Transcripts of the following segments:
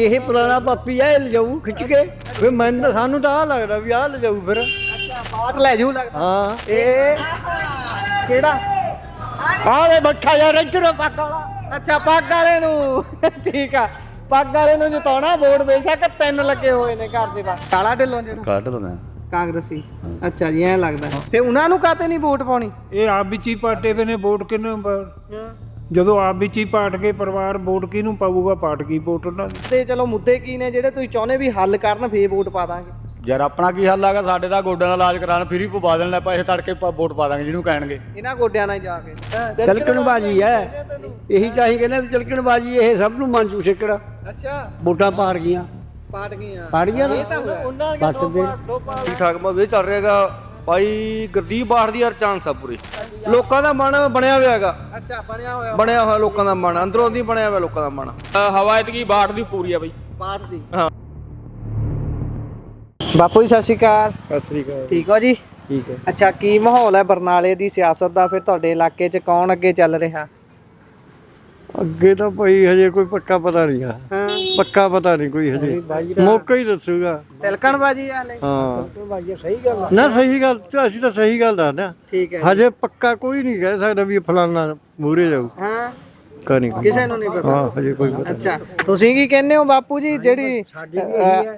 ਇਹ ਪੁਰਾਣਾ ਪਾਪੀ ਆ, ਇਹ ਲਿਜਾਊ ਖਿੱਚ ਕੇ। ਫਿਰ ਮੈਨੂੰ ਸਾਨੂੰ ਤਾਂ ਆਹ ਲੱਗਦਾ ਵੀ ਆਹ ਲਿਜਾਊ ਫਿਰ। ਅੱਛਾ ਪਾਟ ਲੈ ਜੂ ਲੱਗਦਾ। ਹਾਂ ਇਹ ਕਿਹੜਾ ਆਹ ਵੇ ਬੱਠਾ ਯਾਰ ਇੱਧਰ ਪੱਕ ਵਾਲਾ। ਅੱਛਾ ਪੱਗ ਵਾਲੇ ਨੂੰ ਠੀਕ ਆ, ਪੱਗ ਵਾਲੇ ਨੂੰ ਜਿਤਾਉਣਾ ਵੋਟ ਬੇਸ਼ੱਕ 3 ਲੱਗੇ ਹੋਏ ਨੇ ਘਰ ਦੇ ਬਾਹਰ। ਕਾਲਾ ਢਿੱਲੋਂ ਜਿਹੜਾ ਕੱਢ ਲਵਾਂ ਕਾਂਗਰਸੀ। ਅੱਛਾ ਜੀ ਐਂ ਲੱਗਦਾ ਫੇ ਉਹਨਾਂ ਨੂੰ ਕਾਤੇ ਨਹੀਂ ਵੋਟ ਪਾਉਣੀ? ਇਹ ਆਪ ਵਿੱਚ ਹੀ ਪਾਟੇ ਪਏ ਨੇ ਵੋਟ ਕਿਹਨੂੰ ਜਦੋਂ ਆਪ ਵਿੱਚ ਹੀ ਪਾਟ ਕੇ ਪਰਿਵਾਰ ਵੋਟ ਕਿਹਨੂੰ ਪਾਊਗਾ? ਪਾਟ ਕੀ ਵੋਟ ਉਹਨਾਂ ਦੀ। ਤੇ ਚਲੋ ਮੁੱਦੇ ਕੀ ਨੇ ਜਿਹੜੇ ਤੁਸੀਂ ਚਾਹੁੰਦੇ ਵੀ ਹੱਲ ਕਰਨ ਫੇ ਵੋਟ ਪਾ ਦਾਂਗੇ? ਯਾਰ ਆਪਣਾ ਕੀ ਹੱਲ ਆਗਾ? ਸਾਡੇ ਦਾ ਗੋਡਿਆਂ ਦਾ ਇਲਾਜ ਕਰਾਉਣ ਫਰੀ ਪਵਾ ਦੇਣ ਲੈ ਪੈਸੇ ਤੜਕੇ ਵੋਟ ਪਾ ਦਾਂਗੇ ਜਿਹਨੂੰ ਕਹਿਣਗੇ। ਇਹਨਾਂ ਗੋਡਿਆਂ ਨਾਲ ਜਾ ਕੇ ਚਲਕਣਬਾਜੀ ਹੈ ਇਹੀ ਤਾਂ ਅਸੀਂ ਕਹਿੰਦੇ ਵੀ ਚਲਕਣਬਾਜੀ ਇਹ ਸਭ ਨੂੰ ਮਨ ਚੂ ਛਿੱਕੜ। ਅੱਛਾ ਵੋਟਾਂ ਪਾੜ ਗਈਆਂ ਪਾਟ ਗਈਆਂ ਨਾ ਬਸ ਫਿਰ ਠੀਕ ਠਾਕ ਮੈਂ ਚੱਲ ਰਿਹਾ ਹੈਗਾ ਭਾਈ। ਗੁਰਦੀਪ ਬਾਠ ਦੀ ਯਾਰ ਚਾਂਸ ਆ ਪੂਰੇ। ਲੋਕਾਂ ਦਾ ਮਨ ਬਣਿਆ ਹੋਇਆ ਹੈਗਾ। ਅੱਛਾ ਬਣਿਆ ਹੋਇਆ ਲੋਕਾਂ ਦਾ ਮਨ ਅੰਦਰੋਂ ਦੀ ਬਣਿਆ ਹੋਇਆ ਲੋਕਾਂ ਦਾ ਮਨ। ਹਵਾਇਤ ਕੀ ਬਾਠ ਦੀ ਪੂਰੀ ਆ ਬਈ। ਪਾਟ ਦੀ। ਹਾਂ ਬਾਪੂ ਜੀ ਸਤਿ ਸ਼੍ਰੀ ਅਕਾਲ। ਸਤਿ ਸ੍ਰੀ ਅਕਾਲ। ਠੀਕ ਹੋ ਜੀ? ਠੀਕ ਹੈ। ਅੱਛਾ ਕੀ ਮਾਹੌਲ ਹੈ ਬਰਨਾਲੇ ਦੀ ਸਿਆਸਤ ਦਾ? ਫਿਰ ਤੁਹਾਡੇ ਇਲਾਕੇ 'ਚ ਕੌਣ ਅੱਗੇ ਚੱਲ ਰਿਹਾ? ਅੱਗੇ ਤਾਂ ਭਾਈ ਹਜੇ ਕੋਈ ਪੱਕਾ ਪਤਾ ਨਹੀਂ ਆ। ਹਾਂ ਪੱਕਾ ਪਤਾ ਨਹੀਂ ਕੋਈ ਹਜੇ, ਮੌਕਾ ਹੀ ਦੱਸੂਗਾ। ਤਿਲਕਣਬਾਜੀ ਵਾਲੇ। ਹਾਂ ਸਹੀ ਗੱਲ ਨਾ, ਸਹੀ ਗੱਲ ਅਸੀਂ ਤਾਂ ਸਹੀ ਗੱਲ ਦੱਸਦੇ ਆ। ਠੀਕ ਹੈ ਹਜੇ ਪੱਕਾ ਕੋਈ ਨਹੀਂ ਕਹਿ ਸਕਦਾ ਵੀ ਫਲਾਨਾ ਮੂਰੇ ਜਾਊ। ਹਾਂ ਕਰੀ ਕਿਸੇ ਨੂੰ ਨਹੀਂ ਪਤਾ। ਹਾਂ ਹਜੇ ਕੋਈ ਪਤਾ ਅੱਛਾ ਤੁਸੀਂ ਕੀ ਕਹਿੰਦੇ ਹੋ ਬਾਪੂ ਜੀ? ਜਿਹੜੀ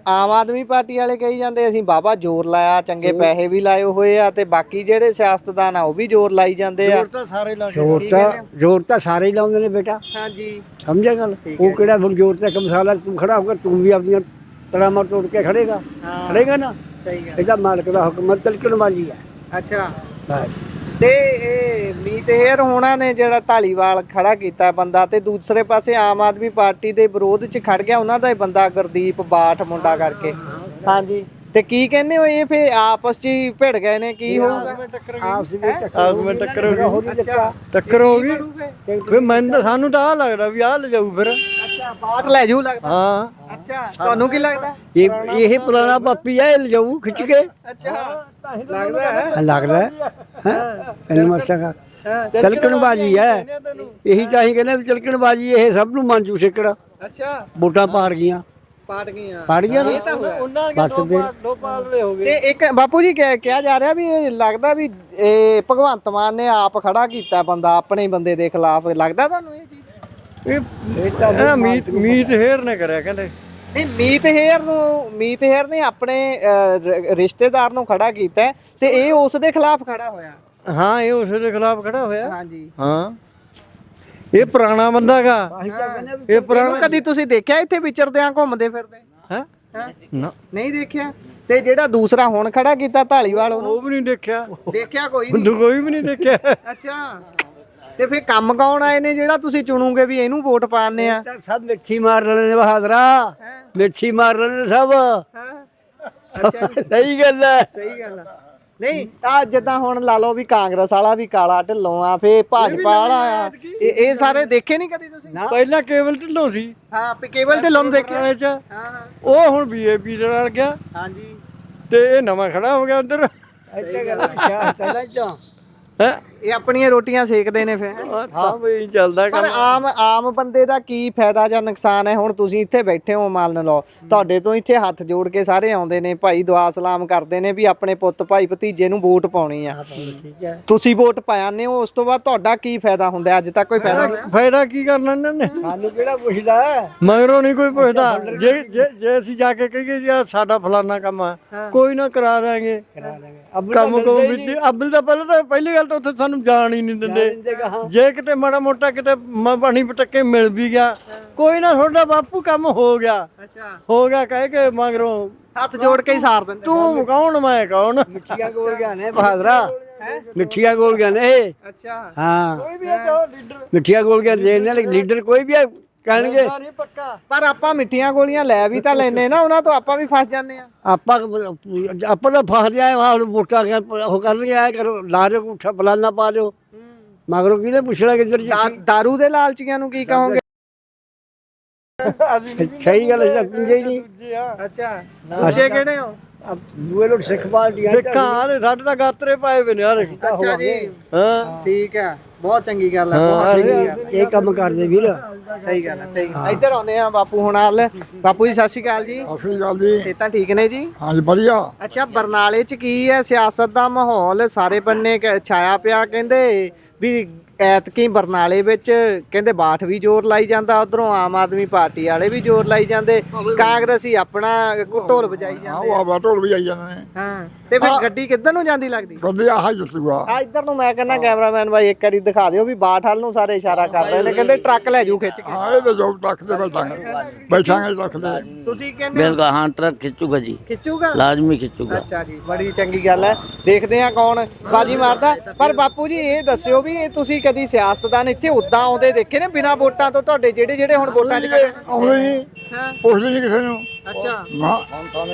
ਆਮ ਆਦਮੀ ਪਾਰਟੀ ਵਾਲੇ ਕਹੀ ਜਾਂਦੇ ਅਸੀਂ ਬਾਬਾ ਜ਼ੋਰ ਲਾਇਆ, ਚੰਗੇ ਪੈਸੇ ਵੀ ਲਾਏ ਹੋਏ ਆ, ਤੇ ਬਾਕੀ ਜਿਹੜੇ ਸਿਆਸਤਦਾਨ ਆ ਉਹ ਵੀ ਜ਼ੋਰ ਲਾਈ ਜਾਂਦੇ ਆ। ਜ਼ੋਰ ਤਾਂ ਸਾਰੇ ਹੀ ਲਾਉਂਦੇ ਨੇ ਬੇਟਾ। ਹਾਂਜੀ ਸਮਝਿਆ ਗੱਲ? ਉਹ ਕਿਹੜਾ ਹੁਣ ਜ਼ੋਰ ਤੇ ਕਮਸਾਲਾ ਤੂੰ ਖੜਾ ਹੋਗਾ, ਤੂੰ ਵੀ ਆਪਣੀਆਂ ਤੜਾਮਾਂ ਤੋੜ ਕੇ ਖੜੇਗਾ ਨਾ। ਸਹੀ ਗੱਲ। ਇਹਦਾ ਮਾਲਕ ਦਾ ਹੁਕਮ ਤਿਲਕਣਬਾਜੀ ਹੈ। ਅੱਛਾ ਬਸ ਤੇ ਇਹ ਮੀਤ ਹੇਰ ਹੋਣਾ ਨੇ ਜਿਹੜਾ ਢਾਲੀਵਾਲ ਖੜਾ ਕੀਤਾ ਬੰਦਾ, ਤੇ ਦੂਸਰੇ ਪਾਸੇ ਆਮ ਆਦਮੀ ਪਾਰਟੀ ਦੇ ਵਿਰੋਧ 'ਚ ਖੜ ਗਿਆ ਉਹਨਾਂ ਦਾ ਹੀ ਬੰਦਾ ਗੁਰਦੀਪ ਬਾਠ ਮੁੰਡਾ ਕਰਕੇ। ਹਾਂਜੀ ਤੇ ਕੀ ਕਹਿੰਦੇ ਹੋ ਇਹ ਫੇ ਆਪਸ 'ਚ ਹੀ ਭਿੜ ਗਏ ਨੇ? ਕੀ ਹੋਊਗਾ? ਆਪਸ ਵਿੱਚ ਟੱਕਰ ਹੋ ਗਈ। ਫਿਰ ਮੈਨੂੰ ਸਾਨੂੰ ਤਾਂ ਆਹ ਲੱਗਦਾ ਵੀ ਆਹ ਲਿਜਾਊ ਫਿਰ। ਅੱਛਾ ਬਾਠ ਲੈ ਜੂ ਲੱਗਦਾ। ਹਾਂ ਅੱਛਾ ਤੁਹਾਨੂੰ ਕੀ ਲੱਗਦਾ? ਇਹ ਪੁਰਾਣਾ ਪਾਪੀ ਆ, ਇਹ ਲਿਜਾਊ ਖਿੱਚ ਕੇ। ਅੱਛਾ ਲੱਗਦਾ ਹੈ। ਲੱਗਦਾ ਤੈਨੂੰ ਮਰਸ਼ਾ ਚਲਕਣਬਾਜੀ ਹੈ ਇਹੀ ਤਾਂ ਅਸੀਂ ਕਹਿੰਦੇ ਵੀ ਚਲਕਣਬਾਜੀ ਇਹ ਸਭ ਨੂੰ ਮਨ ਚੂ ਛਿੱਕੜ। ਅੱਛਾ ਵੋਟਾਂ ਪਾੜ ਗਈਆਂ ਪਾਟ ਗਈਆਂ ਨਾ ਬਸ ਫਿਰ। ਤੇ ਇੱਕ ਬਾਪੂ ਜੀ ਕਿਹਾ ਜਾ ਰਿਹਾ ਵੀ ਇਹ ਲੱਗਦਾ ਵੀ ਇਹ ਭਗਵੰਤ ਮਾਨ ਨੇ ਆਪ ਖੜਾ ਕੀਤਾ ਬੰਦਾ ਆਪਣੇ ਬੰਦੇ ਦੇ ਖਿਲਾਫ। ਲੱਗਦਾ ਤੁਹਾਨੂੰ ਇਹ ਚੀਜ਼? ਇਹ ਮੀਤ ਹੇਰ ਨੇ ਕਰਿਆ ਕਹਿੰਦੇ। ਨਹੀਂ ਮੀਤ ਹੇਰ ਨੇ ਆਪਣੇ ਰਿਸ਼ਤੇਦਾਰ ਨੂੰ ਖੜਾ ਕੀਤਾ ਤੇ ਇਹ ਉਸ ਦੇ ਖਿਲਾਫ ਖੜਾ ਹੋਇਆ। ਹਾਂ ਇਹ ਉਸ ਦੇ ਖਿਲਾਫ ਖੜਾ ਹੋਇਆ। ਹਾਂਜੀ ਹਾਂ ਇਹ ਪੁਰਾਣਾ ਬੰਦਾ ਗਾ। ਇਹ ਪੁਰਾਣਾ ਕਦੀ ਤੁਸੀਂ ਦੇਖਿਆ ਇੱਥੇ ਵਿਚਰਦਿਆਂ ਘੁੰਮਦੇ ਫਿਰਦੇ? ਹੈ ਨਾ ਨਹੀਂ ਦੇਖਿਆ। ਤੇ ਜਿਹੜਾ ਦੂਸਰਾ ਹੁਣ ਖੜਾ ਕੀਤਾ ਢਾਲੀਵਾਲ ਉਹ ਵੀ ਨਹੀਂ ਦੇਖਿਆ। ਦੇਖਿਆ ਕੋਈ ਕੋਈ ਵੀ ਨਹੀਂ ਦੇਖਿਆ। ਅੱਛਾ ਤੇ ਫਿਰ ਕੰਮ ਕੌਣ ਆਏ ਨੇ ਜਿਹੜਾ ਤੁਸੀਂ ਚੁਣੋਗੇ ਵੀ ਇਹਨੂੰ ਵੋਟ ਪਾਣੇ ਆ? ਸਭ ਮਿੱਠੀ ਮਾਰ ਰਹੇ ਨੇ ਬਹਾਦਰਾ, ਮਿੱਠੀ ਮਾਰ ਰਹੇ ਨੇ ਸਭ। ਅੱਛਾ ਸਹੀ ਗੱਲ ਹੈ। ਸਹੀ ਗੱਲ ਆ। ਨਹੀਂ ਆ ਜਿੱਦਾਂ ਹੁਣ ਲਾ ਲਓ ਵੀ ਕਾਂਗਰਸ ਵਾਲਾ ਵੀ ਕਾਲਾ ਢਿੱਲੋਂ ਆ, ਫੇ ਭਾਜਪਾ ਵਾਲਾ ਆ, ਇਹ ਸਾਰੇ ਦੇਖੇ ਨਹੀਂ ਕਦੀ ਤੁਸੀਂ? ਪਹਿਲਾਂ ਕੇਵਲ ਢਿੱਲੋਂ ਸੀ। ਹਾਂ ਕੇਵਲ ਢਿੱਲੋਂ ਨੂੰ ਦੇਖਿਆ। ਹਾਂ ਉਹ ਹੁਣ ਬੀਏਪੀ ਦੇ ਨਾਲ ਗਿਆ। ਹਾਂਜੀ ਤੇ ਇਹ ਨਵਾਂ ਖੜਾ ਹੋ ਗਿਆ ਉਧਰ। ਇਹ ਆਪਣੀਆਂ ਰੋਟੀਆਂ ਸੇਕਦੇ ਨੇ ਫਿਰ। ਹਾਂ ਬਈ ਚੱਲਦਾ ਪਰ ਆਮ ਬੰਦੇ ਦਾ ਕੀ ਫਾਇਦਾ ਜਾਂ ਨੁਕਸਾਨ ਹੈ? ਹੁਣ ਤੁਸੀਂ ਇੱਥੇ ਬੈਠੇ ਹੋ, ਮੰਨ ਲਓ ਤੁਹਾਡੇ ਤੋਂ ਇੱਥੇ ਹੱਥ ਜੋੜ ਕੇ ਸਾਰੇ ਆਉਂਦੇ ਨੇ, ਭਾਈ ਦੁਆ ਸਲਾਮ ਕਰਦੇ ਨੇ ਵੀ ਆਪਣੇ ਪੁੱਤ ਭਾਈ ਭਤੀਜੇ ਨੂੰ ਵੋਟ ਪਾਉਣੀ ਆ। ਤੁਸੀਂ ਵੋਟ ਪਾਉਂਦੇ ਹੋ, ਉਸ ਤੋਂ ਬਾਅਦ ਤੁਹਾਡਾ ਕੀ ਫਾਇਦਾ ਹੁੰਦਾ? ਅੱਜ ਤੱਕ ਕੋਈ ਫਾਇਦਾ ਕੀ ਕਰਨਾ ਇਹਨਾਂ ਨੇ? ਸਾਨੂੰ ਕਿਹੜਾ ਪੁੱਛਦਾ? ਮਗਰੋਂ ਨਹੀਂ ਕੋਈ ਪੁੱਛਦਾ। ਜੇ ਅਸੀਂ ਜਾ ਕੇ ਕਹੀਏ ਯਾਰ ਸਾਡਾ ਫਲਾਨਾ ਕੰਮ ਆ, ਕੋਈ ਨਾ ਕਰਾ ਦਾਂਗੇ ਕੰਮ ਕੋ ਵਿੱਚ। ਅੱਬਲ ਦਾ ਪਹਿਲੀ ਗੱਲ ਤਾਂ ਉੱਥੇ ਸਾਨੂੰ ਜਾਣ ਹੀ ਨਹੀਂ ਦਿੰਦੇ। ਜੇ ਕਿਤੇ ਮਾੜਾ ਮੋਟਾ ਕਿਤੇ ਪਾਣੀ ਪਟੱਕੇ ਮਿਲ ਵੀ ਗਿਆ, ਕੋਈ ਨਾ ਤੁਹਾਡਾ ਬਾਪੂ ਕੰਮ ਹੋ ਗਿਆ ਕਹਿ ਕੇ ਮਗਰੋਂ ਹੱਥ ਜੋੜ ਕੇ ਹੀ ਸਾਰ ਦਿੰਦੇ। ਤੂੰ ਕੌਣ ਮੈਂ ਕੌਣ? ਮਿੱਠੀਆਂ ਗੋਲ ਗਿਆ ਨੇ ਬਹਾਦਰਾ, ਮਿੱਠੀਆਂ ਗੋਲ ਗਿਆ ਨੇ। ਅੱਛਾ ਹਾਂ ਮਿੱਠੀਆਂ ਗੋਲ ਗਿਆ ਲੀਡਰ ਕੋਈ ਵੀ ਕਹਿਣਗੇ। ਪਰ ਆਪਾਂ ਮਿੱਠੀਆਂ ਗੋਲੀਆਂ ਲੈ ਵੀ ਤਾਂ ਲੈਨੇ ਨਾ, ਉਹਨਾਂ ਤੋਂ ਆਪਾਂ ਵੀ ਫਸ ਜਾਂਦੇ ਆ। ਆਪਾਂ ਤਾਂ ਫਸ ਜਾਏ ਵੋਟਾਂ ਉਹ ਕਰਨਗੇ ਆਇਆ ਕਰੋ, ਲਾ ਦਿਓ ਕੁੱਠਾ ਫਲਾਨਾ ਪਾ ਦਿਓ, ਮਗਰੋਂ ਕਿਹਨੇ ਪੁੱਛਣਾ ਕਿੱਧਰ ਜੀ? ਦਾਰੂ ਦੇ ਲਾਲਚੀਆਂ ਨੂੰ ਕੀ ਕਹੋਗੇ? ਸਹੀ ਗੱਲ ਹੈ ਪਿੰਜੇ ਹੀ ਨਹੀਂ। ਅੱਛਾ ਦੂਜੇ ਕਿਹੜੇ ਹੋ? ਦੂਏ ਲੋਕ ਸਿੱਖ ਪਾਰਟੀਆਂ ਸਿੱਖਾਂ ਸਾਡੇ ਤਾਂ ਗਾਤਰੇ ਪਾਏ ਵੇ ਨੇ ਯਾਰ। ਅੱਛਾ ਜੀ ਹਾਂ ਠੀਕ ਆ। ਬਹੁਤ ਚੰਗੀ ਗੱਲ ਹੈ, ਬਹੁਤ ਚੰਗੀ ਗੱਲ ਹੈ। ਇਹ ਕੰਮ ਕਰਦੇ ਵੀਰ। ਸਹੀ ਗੱਲ ਹੈ, ਸਹੀ ਗੱਲ ਹੈ। ਇੱਧਰ ਆਉਂਦੇ ਆ ਬਾਪੂ ਹੁਣ ਹਾਲ। ਬਾਪੂ ਜੀ ਸਤਿ ਸ਼੍ਰੀ ਅਕਾਲ ਜੀ। ਸਤਿ ਸ੍ਰੀ ਅਕਾਲ ਜੀ। ਸਿਹਤਾਂ ਠੀਕ ਨੇ ਜੀ? ਹਾਂਜੀ ਵਧੀਆ। ਅੱਛਾ, ਬਰਨਾਲੇ 'ਚ ਕੀ ਹੈ ਸਿਆਸਤ ਦਾ ਮਾਹੌਲ? ਸਾਰੇ ਬੰਨੇ ਛਾਇਆ ਪਿਆ, ਕਹਿੰਦੇ ਵੀ ਐਤਕੀ ਬਰਨਾਲੇ ਵਿੱਚ ਕਹਿੰਦੇ ਬਾਠ ਵੀ ਜ਼ੋਰ ਲਾਈ ਜਾਂਦਾ, ਉਧਰੋਂ ਆਮ ਆਦਮੀ ਪਾਰਟੀ ਵਾਲੇ ਵੀ ਜ਼ੋਰ ਲਾਈ ਜਾਂਦੇ, ਕਾਂਗਰਸੀ ਆਪਣਾ ਢੋਲ ਵਜਾਈ ਜਾਂਦੇ। ਆਹ ਢੋਲ ਵੀ ਆਈ ਜਾਂਦੇ ਨੇ। ਹਾਂ, ਤੇ ਫਿਰ ਗੱਡੀ ਕਿੱਧਰ ਨੂੰ ਜਾਂਦੀ ਲੱਗਦੀ? ਗੱਡੀ ਆਹ ਜਿੱਤੂਗਾ। ਆ ਇੱਧਰ ਨੂੰ ਮੈਂ ਕਹਿੰਦਾ ਕੈਮਰਾਮੈਨ ਭਾਈ ਇੱਕ ਵਾਰੀ ਦਿਖਾ ਦਿਓ ਵੀ ਬਾਠ ਵੱਲ ਨੂੰ ਸਾਰੇ ਇਸ਼ਾਰਾ ਕਰ ਰਹੇ ਨੇ, ਕਹਿੰਦੇ ਟਰੱਕ ਲੈ ਜੂ ਖਿੱਚ ਕੇ। ਹਾਂ ਇਹ ਤਾਂ ਜੋ ਟਰੱਕ ਦੇ ਬੈਠਾਂਗੇ ਟਰੱਕ ਦੇ। ਤੁਸੀਂ ਕਹਿੰਦੇ बिल्कुल हाँ ट्रक खिंचूगा जी, ਖਿੱਚੂਗਾ? लाजमी खिंचूगा। ਅੱਛਾ ਜੀ, ਬੜੀ ਚੰਗੀ ਗੱਲ ਹੈ। ਦੇਖਦੇ ਆ ਕੌਣ ਬਾਜੀ ਮਾਰਦਾ। ਪਰ ਬਾਪੂ ਜੀ ਇਹ ਦੱਸਿਓ ਵੀ ਇਹ ਤੁਸੀਂ ਕਦੀ ਸਿਆਸਤਦਾਨ ਇੱਥੇ ਉਦਾਂ ਆਉਂਦੇ ਦੇਖੇ ਨੇ ਬਿਨਾਂ ਵੋਟਾਂ ਤੋਂ? ਤੁਹਾਡੇ ਜਿਹੜੇ ਹੁਣ ਵੋਟਾਂ 'ਚ ਖੜੇ? ਆਉਂਦੇ ਨਹੀਂ, ਹਾਂ, ਪੁੱਛਦੇ ਨਹੀਂ ਕਿਸੇ ਨੂੰ। ਅੱਛਾ, ਨਾ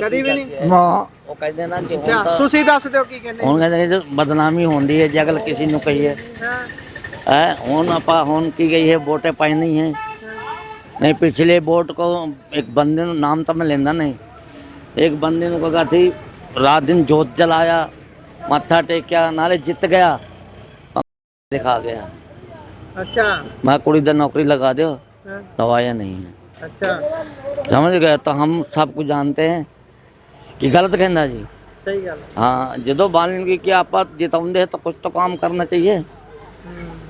ਕਦੀ ਵੀ ਨਹੀਂ? ਨਾ वो कहते हैं ना कि ਅੱਛਾ, ਤੁਸੀਂ ਦੱਸ ਦਿਓ ਕੀ ਕਹਿੰਦੇ? ਹੁਣ ਕਹਿੰਦੇ ਨੇ ਬਦਨਾਮੀ ਹੁੰਦੀ ਹੈ ਜੇ ਅਗਲ ਕਿਸੇ ਨੂੰ ਕਹੀਏ ਹਾਂ, ਹੈ ਹੁਣ ਆਪਾਂ ਹੁਣ ਕੀ ਗਈ ਹੈ ਵੋਟੇ ਪਾਈ ਨਹੀਂ ਹੈ नहीं पिछले वोट को एक बंदे ਨੂੰ नाम तो मैं लेंदा नहीं, एक बंदे ਨੂੰ कहा थी रात दिन जोत जलाया मत्था टेकिया नाले जित गया दिखा गया। ਅੱਛਾ, मैं कुड़ी दा नौकरी लगा दो, ਹਾਂ, दवाया नहीं है। ਅੱਛਾ, समझ गए? तो हम सब कुछ जानते हैं कि गलत कहना जी। ਸਹੀ ਗੱਲ ਹੈ। हाँ जो मान लेंगे कि आप जिताਉਂਦੇ तो कुछ तो काम करना चाहिए,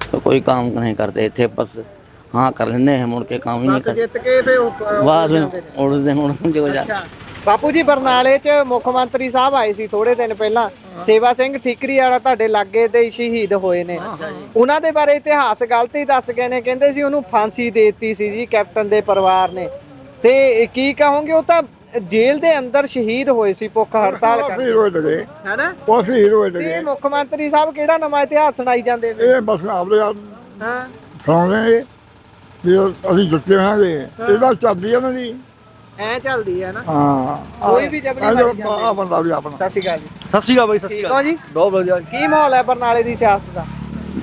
तो कोई काम नहीं करते थे, बस हाँ कर लेते हैं मुड़ के काम ही नहीं ਬਸ करते। ਜਿੱਤ ਕੇ ਫਿਰ बस उड़ते जो जा ਅੱਛਾ ਬਾਪੂ ਜੀ, ਬਰਨਾਲੇ 'ਚ ਮੁੱਖ ਮੰਤਰੀ ਸਾਹਿਬ ਆਏ ਸੀ ਥੋੜੇ ਦਿਨ ਪਹਿਲਾਂ, ਸੇਵਾ ਸਿੰਘ ਠੀਕਰੀ ਵਾਲਾ ਤੁਹਾਡੇ ਲਾਗੇ ਤੇ ਸ਼ਹੀਦ ਹੋਏ ਨੇ। ਉਹਨਾਂ ਦੇ ਬਾਰੇ ਇਤਿਹਾਸ ਗਲਤੀ ਦੱਸ ਗਏ ਨੇ, ਕਹਿੰਦੇ ਸੀ ਉਹਨੂੰ ਫਾਂਸੀ ਦੇ ਦਿੱਤੀ ਸੀ ਜੀ ਕੈਪਟਨ ਦੇ ਪਰਿਵਾਰ ਨੇ। ਤੇ ਕੀ ਕਹੋਗੇ? ਉਹ ਤਾਂ ਜੇਲ੍ਹ ਦੇ ਅੰਦਰ ਸ਼ਹੀਦ ਹੋਏ ਸੀ ਭੁੱਖ ਹੜਤਾਲ ਕਰਕੇ, ਅਸੀਂ ਰੋਏ ਲਗੇ, ਹੈਨਾ? ਉਹ ਅਸੀਂ ਹੀਰੋਏ ਤੇ ਲਗੇ। ਮੁੱਖ ਮੰਤਰੀ ਸਾਹਿਬ ਕਿਹੜਾ ਨਵਾਂ ਇਤਿਹਾਸ ਸੁਣਾਈ ਜਾਂਦੇ ਨੇ? ਇਹ ਬਸ ਆਪਦੇ ਆਪ ਹਾਂ, ਸੁਣਾਉਂਦੇ ਵੀ ਅਸੀਂ ਜਿੱਤੇ ਹੋਵਾਂਗੇ। ਇਹਦਾ ਚੱਲਦੀ ਆ ਉਹਨਾਂ ਦੀ। ਐ ਚੱਲਦੀ ਹੈ ਨਾ। ਹਾਂ ਕੋਈ ਵੀ ਜਬਰੀ ਮਾਰੀ ਜਾਂਦੀ ਆ ਬੰਦਾ ਵੀ ਆਪਣਾ। ਸਤਿ ਸ਼੍ਰੀ ਅਕਾਲ ਜੀ। ਸਤਿ ਸ਼੍ਰੀ ਅਕਾਲ ਬਾਈ, ਸਤਿ ਸ਼੍ਰੀ ਠੀਕ ਹੋ ਅਕਾਲ ਜੀ? ਬਹੁਤ ਵਧੀਆ। ਕੀ ਮਾਹੌਲ ਹੈ ਬਰਨਾਲੇ ਦੀ ਸਿਆਸਤ ਦਾ?